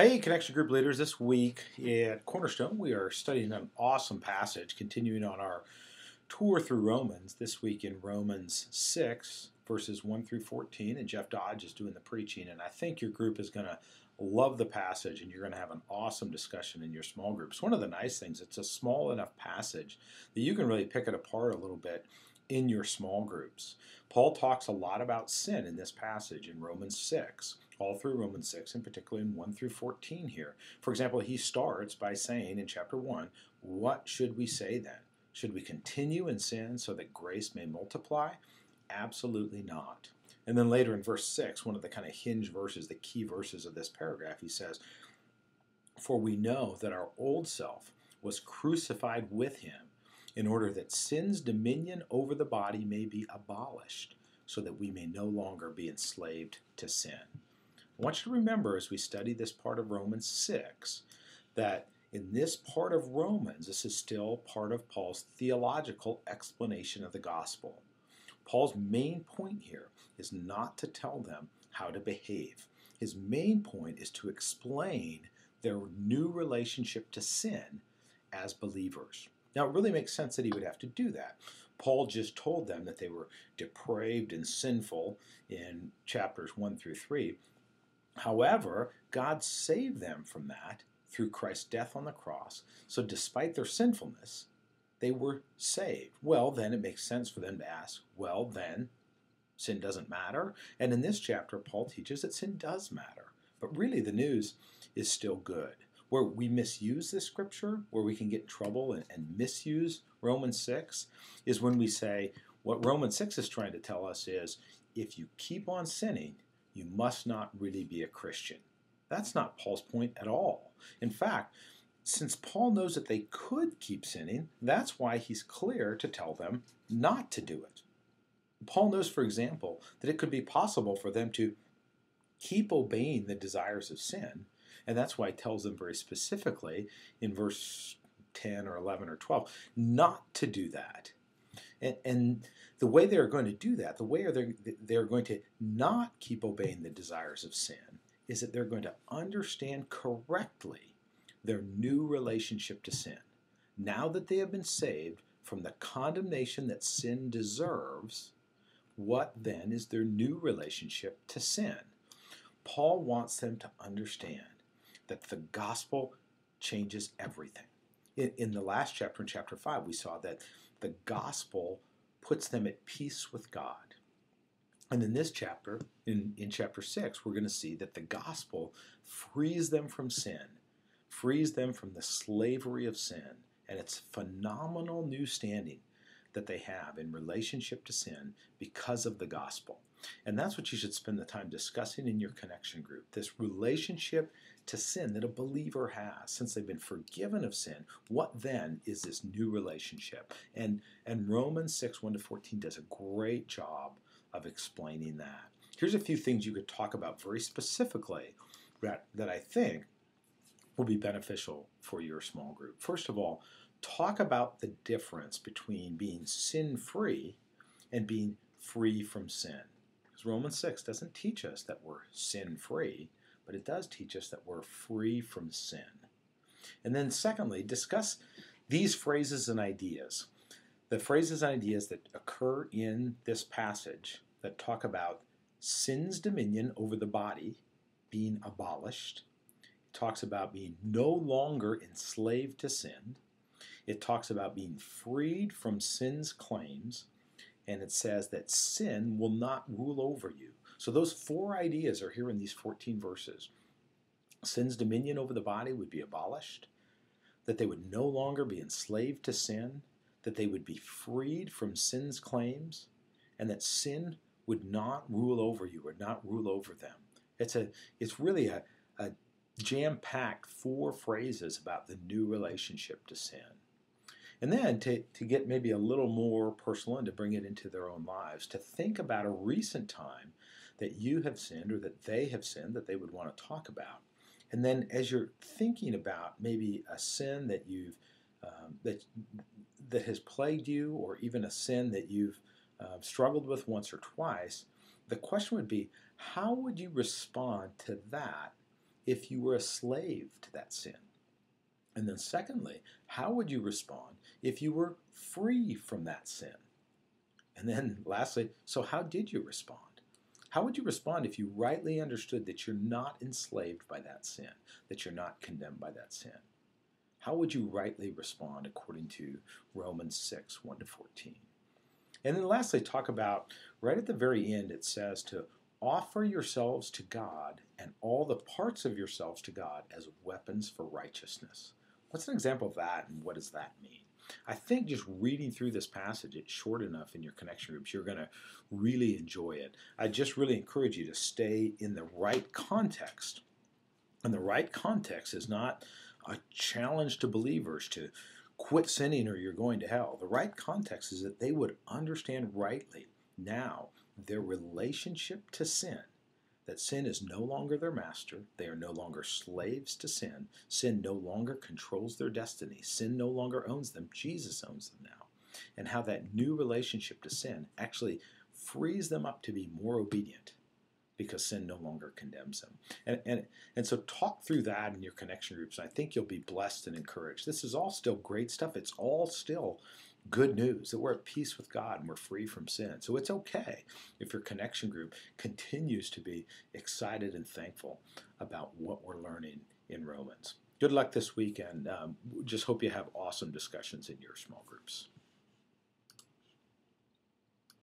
Hey, Connection Group leaders. This week at Cornerstone, we are studying an awesome passage, continuing on our tour through Romans. This week in Romans 6, verses 1 through 14, and Jeff Dodge is doing the preaching. And I think your group is going to love the passage, and you're going to have an awesome discussion in your small groups. One of the nice things, it's a small enough passage that you can really pick it apart a little bit in your small groups. Paul talks a lot about sin in this passage in Romans 6. All through Romans 6, and particularly in 1 through 14 here. For example, he starts by saying in chapter 1, what should we say then? Should we continue in sin so that grace may multiply? Absolutely not. And then later in verse 6, one of the kind of hinge verses, the key verses of this paragraph, he says, for we know that our old self was crucified with him in order that sin's dominion over the body may be abolished, so that we may no longer be enslaved to sin. I want you to remember as we study this part of Romans 6 that in this part of Romans, this is still part of Paul's theological explanation of the gospel. Paul's main point here is not to tell them how to behave. His main point is to explain their new relationship to sin as believers. Now, it really makes sense that he would have to do that. Paul just told them that they were depraved and sinful in chapters 1 through 3. However, God saved them from that through Christ's death on the cross. So despite their sinfulness, they were saved. Well, then it makes sense for them to ask, well, then sin doesn't matter? And in this chapter, Paul teaches that sin does matter. But really the news is still good. Where we misuse this scripture, where we can get in trouble and misuse Romans 6, is when we say, what Romans 6 is trying to tell us is, if you keep on sinning, you must not really be a Christian. That's not Paul's point at all. In fact, since Paul knows that they could keep sinning, that's why he's clear to tell them not to do it. Paul knows, for example, that it could be possible for them to keep obeying the desires of sin, and that's why he tells them very specifically in verse 10 or 11 or 12 not to do that. And the way they're going to do that, the way they're going to not keep obeying the desires of sin, is that they're going to understand correctly their new relationship to sin. Now that they have been saved from the condemnation that sin deserves, what then is their new relationship to sin? Paul wants them to understand that the gospel changes everything. In the last chapter, in chapter 5, we saw that the gospel puts them at peace with God. And in this chapter, in chapter 6, we're going to see that the gospel frees them from sin, frees them from the slavery of sin, and it's phenomenal new standing that they have in relationship to sin because of the gospel. And that's what you should spend the time discussing in your connection group, this relationship to sin that a believer has. Since they've been forgiven of sin, what then is this new relationship? And Romans 6, 1 to 14 does a great job of explaining that. Here's a few things you could talk about very specifically that I think will be beneficial for your small group. First of all, talk about the difference between being sin-free and being free from sin. Because Romans 6 doesn't teach us that we're sin-free, but it does teach us that we're free from sin. And then secondly, discuss these phrases and ideas. The phrases and ideas that occur in this passage that talk about sin's dominion over the body being abolished. It talks about being no longer enslaved to sin. It talks about being freed from sin's claims. And it says that sin will not rule over you. So those four ideas are here in these 14 verses. Sin's dominion over the body would be abolished, that they would no longer be enslaved to sin, that they would be freed from sin's claims, and that sin would not rule over you or not rule over them. It's really a jam-packed four phrases about the new relationship to sin. And then to get maybe a little more personal and to bring it into their own lives, to think about a recent time that you have sinned or that they have sinned that they would want to talk about. And then as you're thinking about maybe a sin that you've that has plagued you, or even a sin that you've struggled with once or twice, the question would be, how would you respond to that if you were a slave to that sin? And then secondly, how would you respond if you were free from that sin? And then lastly, so how did you respond? How would you respond if you rightly understood that you're not enslaved by that sin, that you're not condemned by that sin? How would you rightly respond according to Romans 6, 1 to 14? And then lastly, talk about, right at the very end, it says to offer yourselves to God and all the parts of yourselves to God as weapons for righteousness. What's an example of that, and what does that mean? I think just reading through this passage, it's short enough in your connection groups, you're going to really enjoy it. I just really encourage you to stay in the right context. And the right context is not a challenge to believers to quit sinning or you're going to hell. The right context is that they would understand rightly now their relationship to sin, that sin is no longer their master. They are no longer slaves to sin. Sin no longer controls their destiny. Sin no longer owns them. Jesus owns them now. And how that new relationship to sin actually frees them up to be more obedient because sin no longer condemns them. And so talk through that in your connection groups. I think you'll be blessed and encouraged. This is all still great stuff. It's all still good news that we're at peace with God and we're free from sin. So it's okay if your connection group continues to be excited and thankful about what we're learning in Romans. Good luck this weekend. Just hope you have awesome discussions in your small groups.